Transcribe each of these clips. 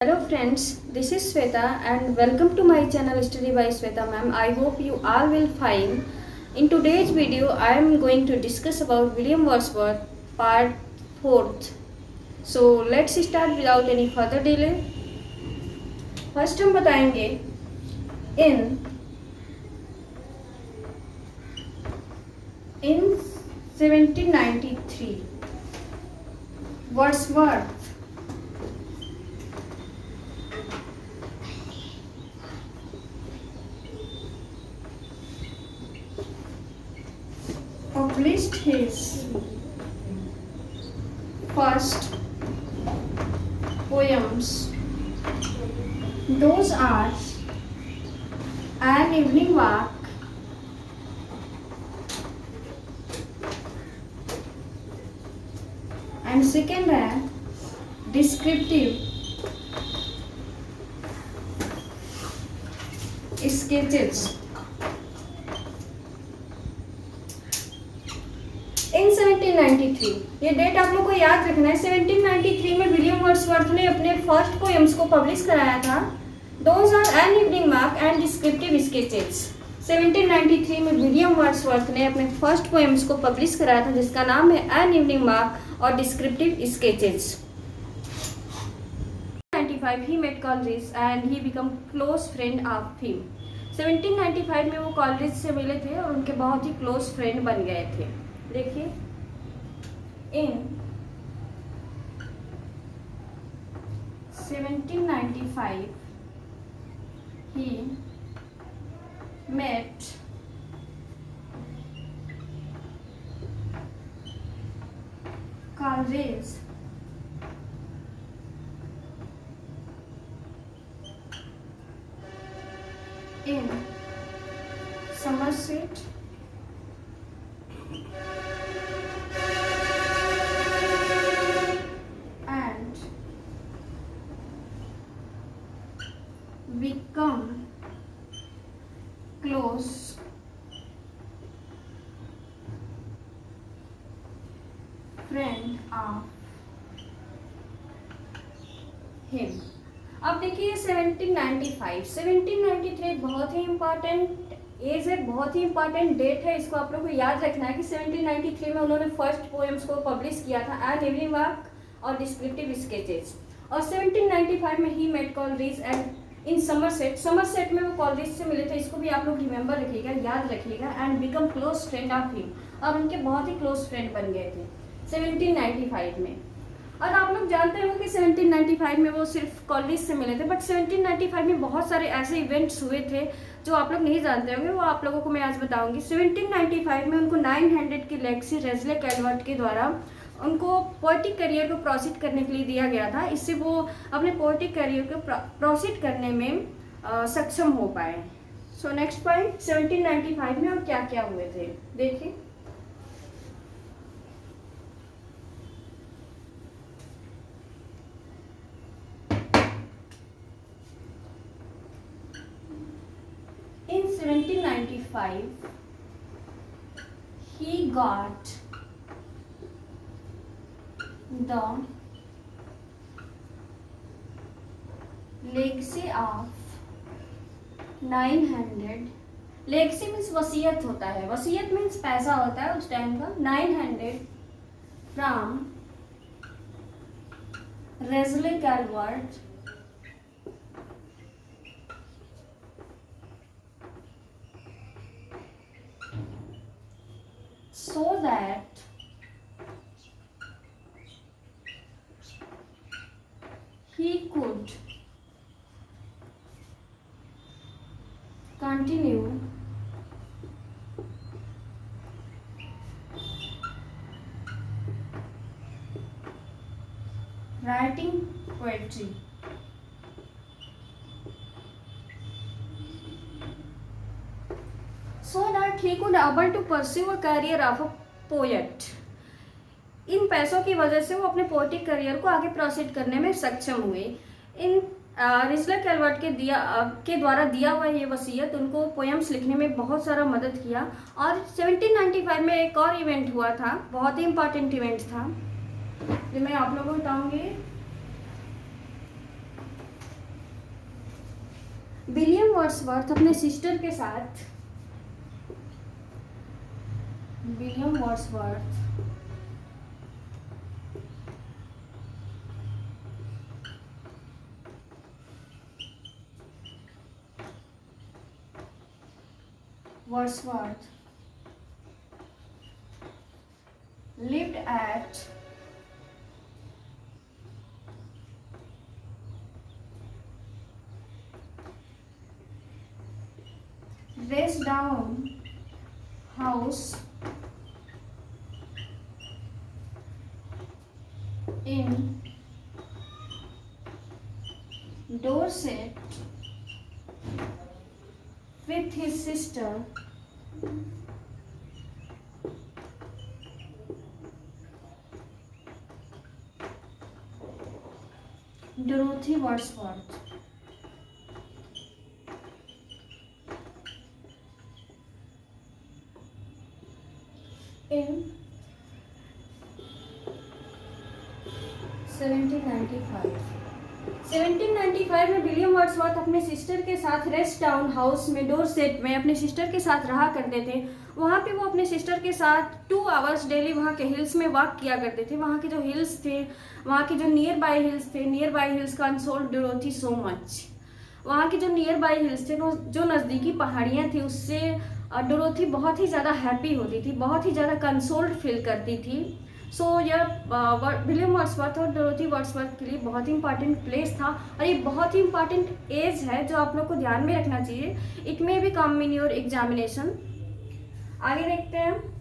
Hello friends, this is Sweta and welcome to my channel Study by Sweta ma'am. I hope you all will fine. In today's video, I am going to discuss about William Wordsworth part 4th. So let's start without any further delay. First हम बताएंगे in 1793 Wordsworth published his first poems. Those are An Evening Walk, and second है Descriptive Sketches. इन 1793 ये date आप लोग को याद रखना है। 1793 में विलियम वर्ड्सवर्थ ने अपने फर्स्ट पोएम्स को पब्लिश कराया था। Those are an evening walk and descriptive sketches. 1793 में विलियम वर्ड्सवर्थ ने अपने फर्स्ट पोएम्स को पब्लिश कराया था जिसका नाम है एन इवनिंग वॉक और descriptive sketches. 1795 he met Coleridge and he became close friend of him. 1795 में वो कॉलरिज से मिले थे और उनके बहुत ही क्लोज फ्रेंड बन गए थे। देखिए इन 1795 he met Coleridge in Somerset and become close friend of him. अब देखिए 1793 बहुत ही इम्पॉर्टेंट एज है, बहुत ही इम्पॉर्टेंट डेट है। इसको आप लोग को याद रखना है कि 1793 में उन्होंने फर्स्ट पोएम्स को पब्लिश किया था एन इवनिंग वॉक और डिस्क्रिप्टिव स्केचेस। और 1795 में ही met Coleridge and in Somerset में वो कॉलरिज से मिले थे। इसको भी आप लोग रिमेंबर रखिएगा, याद रखिएगा। And become close friend of him, और उनके बहुत ही क्लोज फ्रेंड बन गए थे 1795 में। और आप लोग जानते हो कि 1795 में वो सिर्फ कॉलेज से मिले थे, बट 1795 में बहुत सारे ऐसे इवेंट्स हुए थे जो आप लोग नहीं जानते होंगे, वो आप लोगों को मैं आज बताऊंगी। 1795 में उनको 900 की लेक्सी रेज़ले कैलवर्ट के द्वारा उनको पोएटिक करियर को प्रोसीड करने के लिए दिया गया था। इससे वो अपने पोएटिक करियर को प्रोसीड करने में सक्षम हो पाए। सो नेक्स्ट पॉइंट 1795 में और क्या क्या हुए थे देखिए। In 1795, he got the legacy of 900। Legacy means वसीयत होता है, वसीयत मीन्स पैसा होता है उस टाइम का। 900 from Raisley Calvert so that he could continue writing poetry. So that he could able to pursue a career of a poet. इन पैसों की वजह से वो अपने पोएटिक करियर को आगे प्रोसीड करने में सक्षम हुए। इन रिज़ले कैलवर्ट के द्वारा दिया हुआ ये वसीयत उनको पोएम्स लिखने में बहुत सारा मदद किया। और 1795 में एक और इवेंट हुआ था, बहुत ही इम्पॉर्टेंट इवेंट था जो मैं आप लोगों को बताऊंगी। वर्ड्सवर्थ अपने सिस्टर के साथ, William Wordsworth lived at Racedown House in Dorset with his sister Dorothy Wordsworth. In 1795 में विलियम वर्ड्सवर्थ अपने सिस्टर के साथ रेस्ट टाउन हाउस में डोरसेट में अपने सिस्टर के साथ रहा करते थे। वहाँ पे वो अपने सिस्टर के साथ 2 आवर्स डेली वहाँ के हिल्स में वॉक किया करते थे। वहाँ के जो हिल्स थे, वहाँ के जो नियर बाय हिल्स थे, near by hills consoled Dorothy so much. वहाँ के जो नियर बाय हिल्स थे, जो नज़दीकी पहाड़ियाँ थी, उससे डोरोथी बहुत ही ज़्यादा हैप्पी होती थी, बहुत ही ज़्यादा कंसोल्ड फील करती थी। सो यह विलियम वर्ड्सवर्थ और डोरोथी वर्ड्सवर्थ के लिए बहुत ही इंपॉर्टेंट प्लेस था और ये बहुत ही इंपॉर्टेंट एज है जो आप लोग को ध्यान में रखना चाहिए। It may be come in your examination. आगे देखते हैं।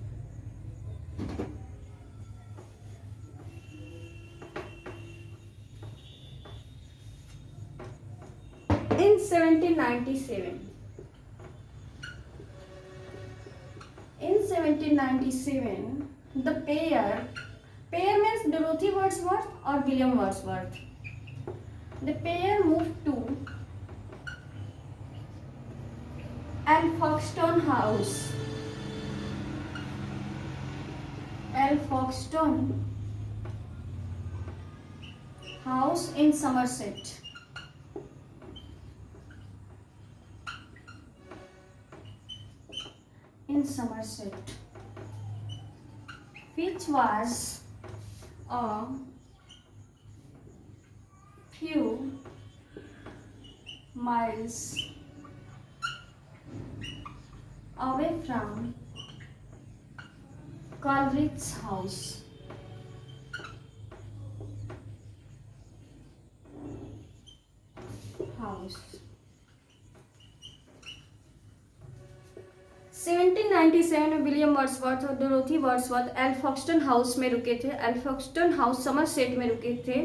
In 1797, the pair means Dorothy Wordsworth or William Wordsworth. The pair moved to Alfoxden House in Somerset. Which was a few miles away from Coleridge's house. House. 1797 में William Wordsworth और Dorothy Wordsworth एल्फॉक्सटन house में रुके थे। एल्फॉक्सटन house Somerset में रुके थे,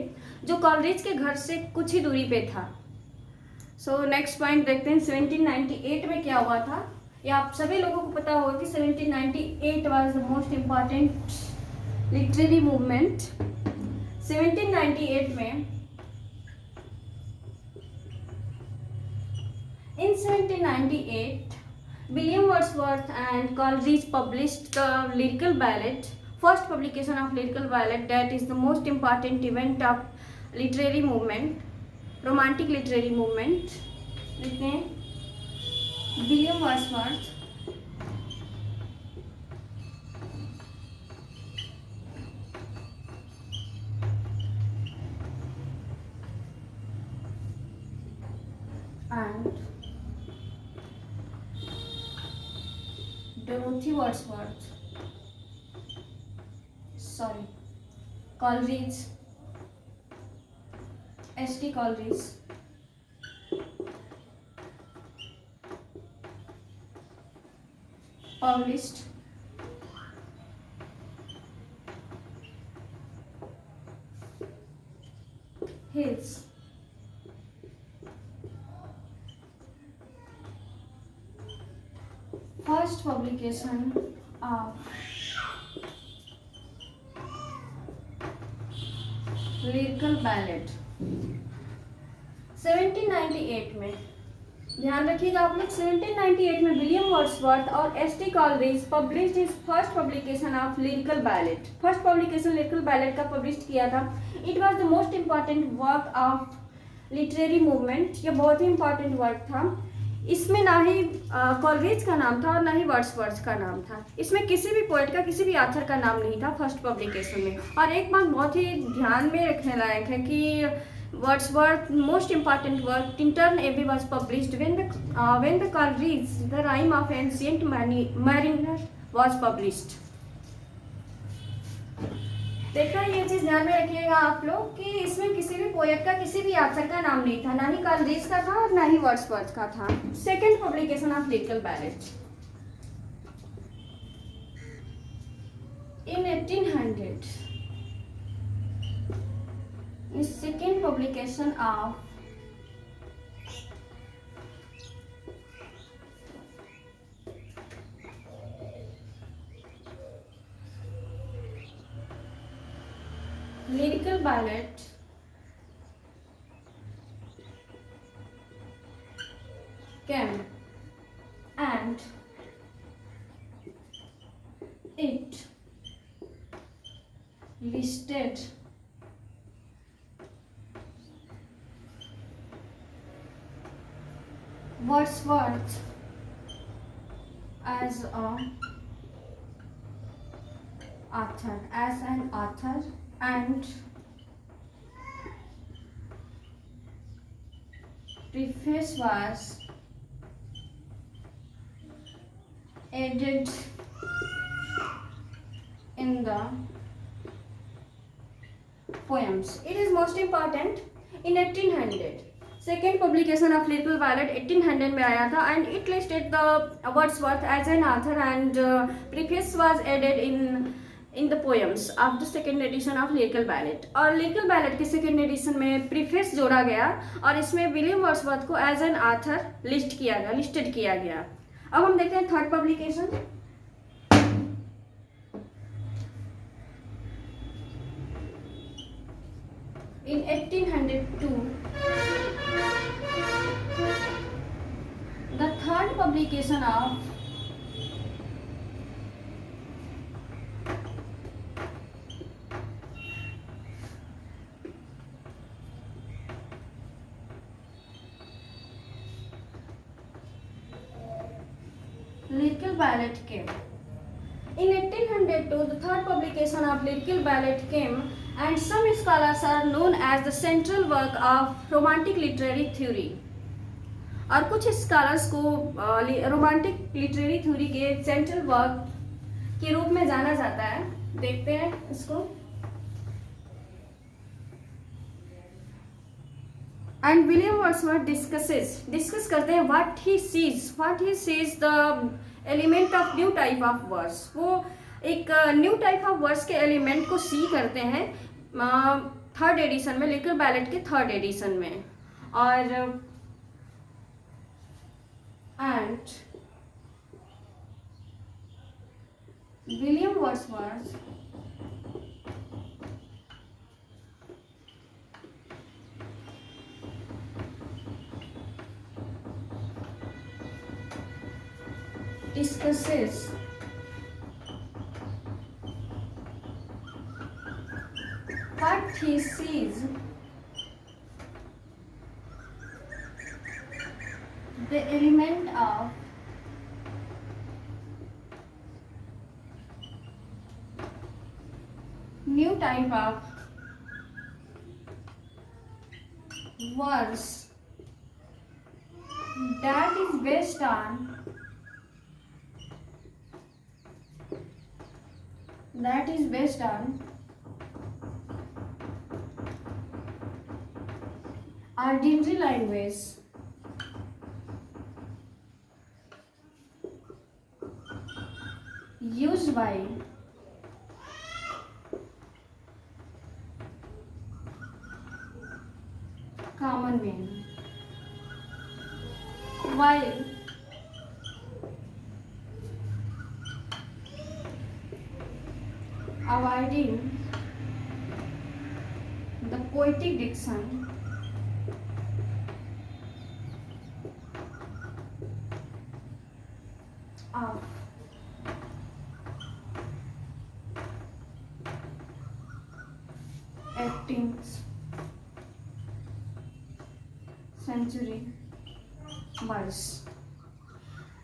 जो Coleridge के घर से कुछ ही दूरी पे था। सो नेक्स्ट पॉइंट देखते हैं। 1798 में क्या हुआ था, ये आप सभी लोगों को पता होगा कि 1798 was the most important literary movement. 1798 में in 1798 William Wordsworth and Coleridge published the Lyrical Ballad, first publication of Lyrical Ballad, that is the most important event of literary movement, romantic literary movement. देखते हैं William Wordsworth and Dorothy Wordsworth, Coleridge, S.T. Coleridge published his first publication of Lyrical Ballad 1798 में। ध्यान रखिएगा आप लोग, 1798 में William Wordsworth और ST. Coleridge published his first publication of lyrical ballot. First publication lyrical ballot का पब्लिश किया था। It was the most important work of literary movement. यह बहुत ही इंपॉर्टेंट वर्क था। इसमें ना ही कॉलरिज का नाम था और ना ही वर्ड्सवर्थ का नाम था। इसमें किसी भी पोएट का, किसी भी ऑथर का नाम नहीं था फर्स्ट पब्लिकेशन में। और एक बात बहुत ही ध्यान में रखने लायक है कि Wordsworth most important work Tintern Abbey was published when the Coleridge The Rime of Ancient Mariner was published। देखना ये चीज ध्यान में रखिएगा आप लोग कि इसमें किसी भी पोएट का, किसी भी ऑथर का नाम नहीं था, ना ही कॉलरिज का था और ना ही वर्ड्सवर्थ का था। Second publication of lyrical ballot in 1800, the second publication of lyrical ballad came, and it listed Wordsworth as an author, and preface was added in the poems. It is most important in 1800. Second publication of lyrical ballad 1800 में आया था and it listed the Wordsworth as an author and preface was added in the poems of the second edition of lyrical ballad. और lyrical ballad के second edition में preface जोड़ा गया और इसमें विलियम वर्ड्सवर्थ को एज एन ऑथर लिस्टेड किया गया। अब हम देखते हैं third publication. In 1802, the third publication of lyrical ballad came. In 1802, the third publication of lyrical ballad came, and some scholars are known as the central work of romantic literary theory। और कुछ scholars को romantic literary theory के central work के रूप में जाना जाता है। देखते हैं इसको। एंड विलियम वर्ड्सवर्थ डिस्कस करते हैं what he sees the element of new type of words. वो एक न्यू टाइप ऑफ वर्ड्स के एलिमेंट को सी करते हैं थर्ड एडिशन में, लिटिल बैलेट के थर्ड एडिशन में। और and William Wordsworth discusses what he sees the element of new type of words that is based on ordinary language used by common men, while avoiding the poetic diction of 18th century verse।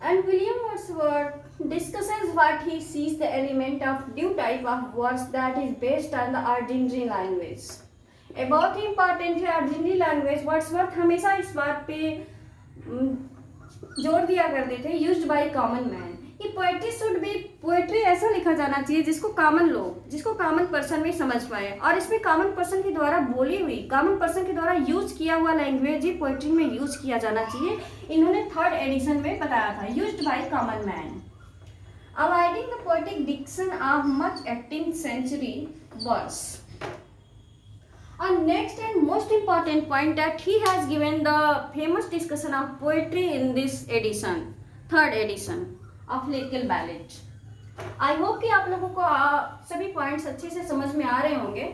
And William Wordsworth discusses what he sees the element of new type of words that is based on the ordinary language. बहुत ही important है ordinary language. Wordsworth हमेशा इस बात पे जोर दिया करते थे, यूज्ड बाय कॉमन मैन, कि पोएट्री शुड बी, पोएट्री ऐसा लिखा जाना चाहिए जिसको कॉमन लोग, जिसको कॉमन पर्सन भी समझ पाए, और इसमें कॉमन पर्सन के द्वारा बोली हुई, कॉमन पर्सन के द्वारा यूज किया हुआ लैंग्वेज ही पोएट्री में यूज किया जाना चाहिए। इन्होंने 3rd एडिशन में बताया था, used by common man, avoiding the poetic diction of much 18th century words. And next and most important point that he has given the famous discussion of poetry in this edition, 3rd edition of lyrical ballad. I hope कि आप लोगों को सभी points अच्छे से समझ में आ रहे होंगे।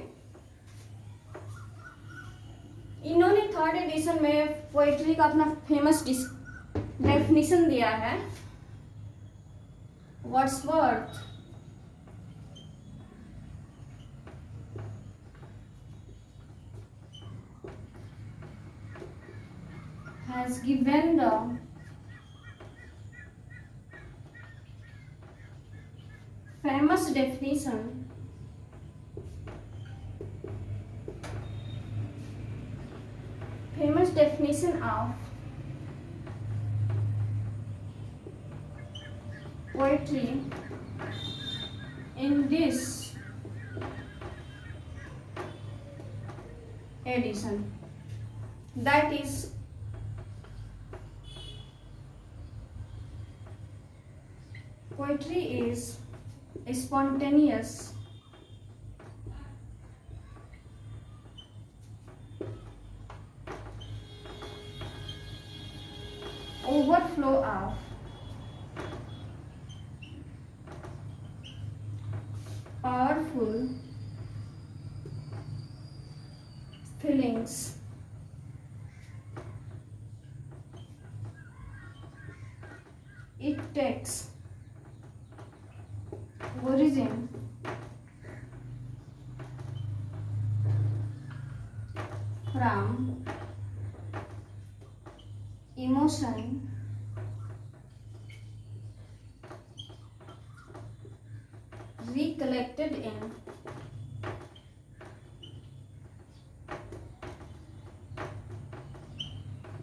इन्होंने 3rd एडिशन में पोएट्री का अपना फेमस डेफिनेशन दिया है। Wordsworth has given the famous definition of poetry in this edition, that is poetry is spontaneous, overflow of powerful feelings, it takes origin from emotion recollected in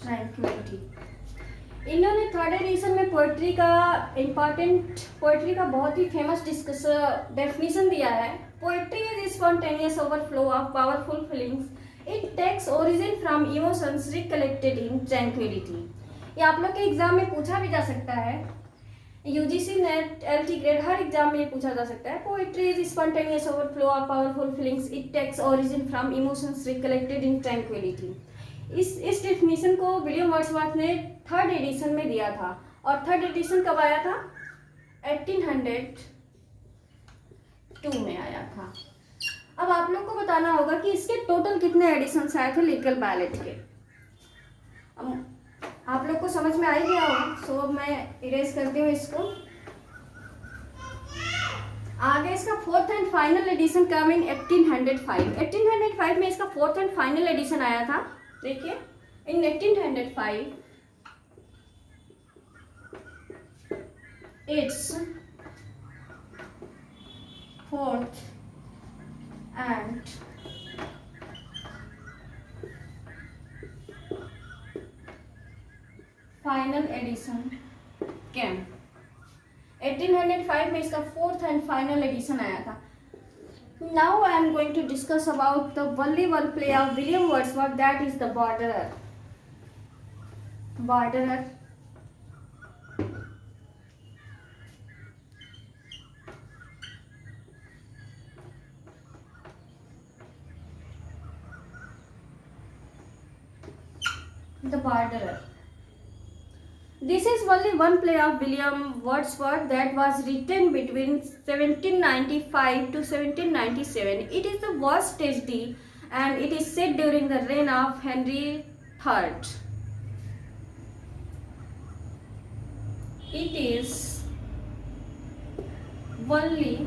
tranquility। इन्होंने 3rd edition में poetry का बहुत ही famous definition दिया है। Poetry is spontaneous overflow of powerful feelings, it takes origin from emotions recollected in tranquility. ये आप लोग के एग्जाम में पूछा भी जा सकता है, यूजीसी नेट एलटी ग्रेड हर एग्जाम में ये पूछा जा सकता है। Poetry is spontaneous overflow of powerful feelings, it takes origin from emotions recollected in tranquility. इस डेफिनेशन को विलियम वर्ड्सवर्थ ने 3rd एडिशन में दिया था, और 3rd एडिशन कब आया था? 1802 में आया था। अब आप लोग को बताना होगा कि इसके टोटल कितने एडिशंस आए थे लिरिकल बैलेट के। अब आप लोग को समझ में आ ही गया होगा, सो मैं इरेज करती हूँ इसको। आगे इसका 4th एंड फाइनल एडिशन कम इन 1805। 1805 में इसका 4th एंड फाइनल एडिशन आया था। देखिए, in 1805 it's 4th and final edition came. 1805 में इसका 4th एंड फाइनल एडिशन आया था। Now I am going to discuss about the valuable play of William Wordsworth, that is the Borderer. Borderer. The Borderer. This is only one play of William Wordsworth that was written between 1795 to 1797. It is the worst tragedy and it is set during the reign of Henry III. It is only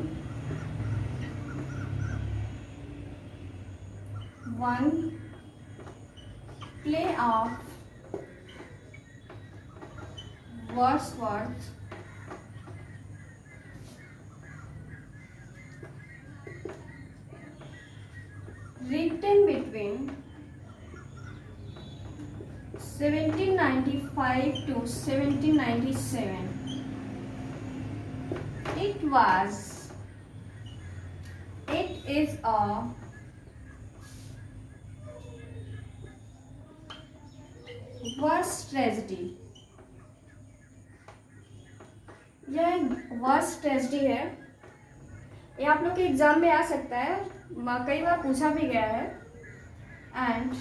one play of Wordsworth written between 1795 to 1797. It is a verse tragedy. यह एक verse tragedy है. ये आप लोग के exam में आ सकता है, कई बार पूछा भी गया है. And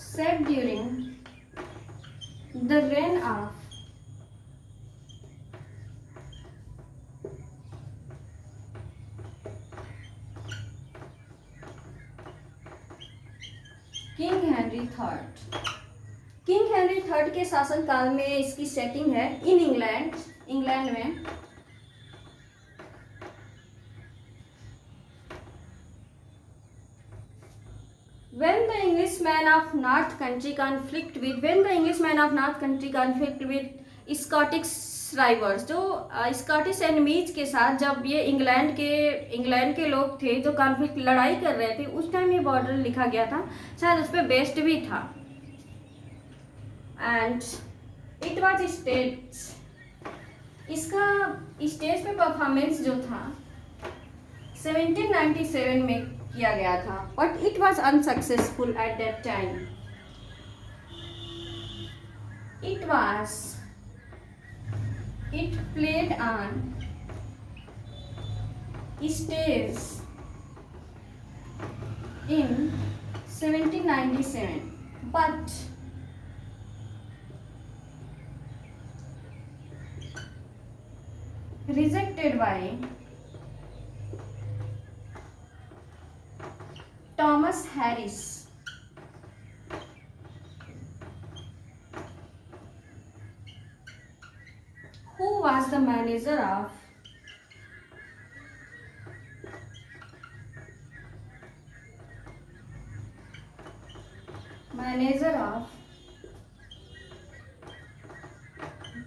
set during the rain of king Henry third. King Henry third के शासनकाल में इसकी सेटिंग है इन इंग्लैंड में. When the Englishman of North Country conflict with Scottish rivals, जो स्कॉटिश एनिमीज के साथ जब ये इंग्लैंड के लोग थे जो कॉन्फ्लिक्ट लड़ाई कर रहे थे, उस टाइम ये बॉर्डर लिखा गया था. शायद उस पर बेस्ड भी था. And it was stage. इसका स्टेज पे परफॉर्मेंस जो था 1797 में किया गया था, but it was unsuccessful at that time. It played on stage in 1797, but rejected by Thomas Harris, who was the manager of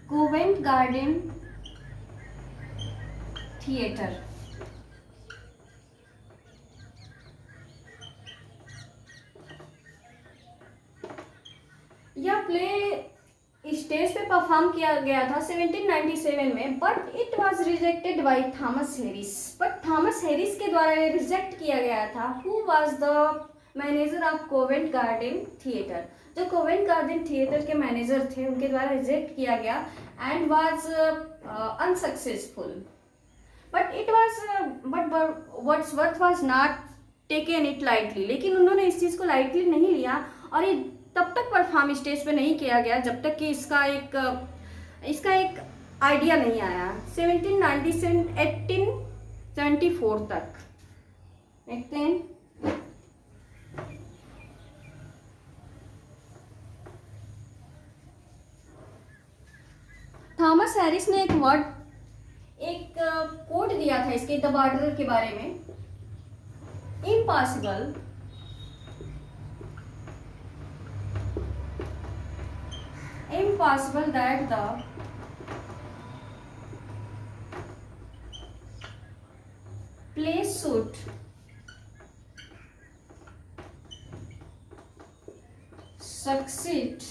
Covent Garden Theatre. यह play stage पे परफॉर्म किया गया था 1797 में, but it was rejected by Thomas Harris. But Thomas Harris के द्वारा ये reject किया गया था. Who was the manager of Covent Garden theatre. जो कोवेंट गार्डन थिएटर के मैनेजर थे, उनके द्वारा रिजेक्ट किया गया and was unsuccessful. But Wordsworth was not taken it lightly. लेकिन उन्होंने इस चीज़ को लाइटली नहीं लिया और ये तब तक परफॉर्म स्टेज पे नहीं किया गया जब तक कि इसका एक आइडिया नहीं आया. 1874 तक. देखते हैं. थॉमस हैरिस ने एक कोट दिया था इसके द बॉर्डर के बारे में. Impossible that the place should succeed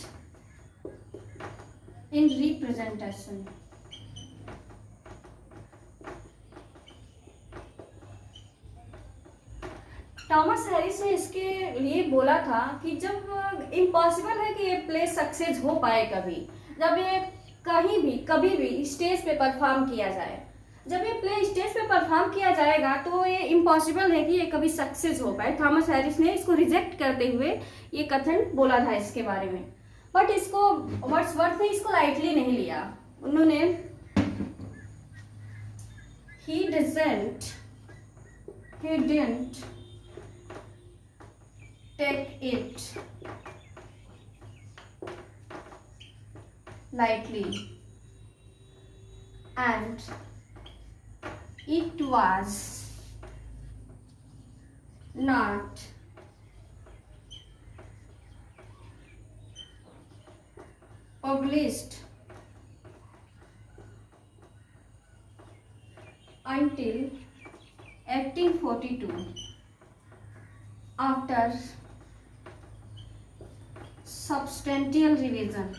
in representation. Thomas Harris ने इसके लिए बोला था कि जब इम्पॉसिबल है कि ये प्ले सक्सेस हो पाए कभी, जब ये कभी भी स्टेज पे परफॉर्म किया जाए. जब ये प्ले स्टेज पे परफॉर्म किया जाएगा तो ये इम्पॉसिबल है कि ये कभी सक्सेस हो पाए. थॉमस हैरिस ने इसको रिजेक्ट करते हुए ये कथन बोला था इसके बारे में. बट इसको वर्ड्सवर्थ ने इसको लाइटली नहीं लिया. उन्होंने he didn't take it lightly, and it was not published until 1842 after substantial revision.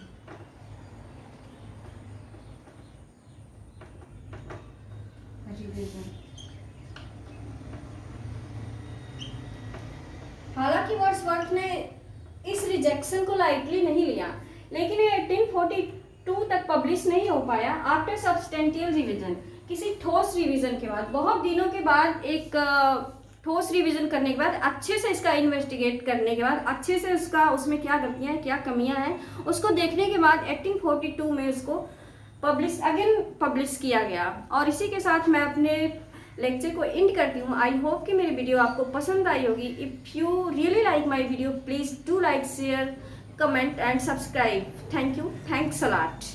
हालांकि वर्ड्सवर्थ ने इस रिजेक्शन को लाइटली नहीं लिया, लेकिन ये 1842 तक पब्लिश नहीं हो पाया। आफ्टर सब्सटेंटियल रिवीजन, किसी ठोस रिवीजन के बाद, बहुत दिनों के बाद, एक ठोस रिवीजन करने के बाद, अच्छे से इसका इन्वेस्टिगेट करने के बाद, अच्छे से उसमें क्या गलतियां हैं, क्या कमियां हैं, उसको देखने के बाद 1842 में उसको पब्लिश किया गया। और इसी के साथ मैं अपने लेक्चर को एंड करती हूँ। आई होप कि मेरी वीडियो आपको पसंद आई होगी। If you really like my video, please do like, share, comment and subscribe. Thank you, thanks a lot.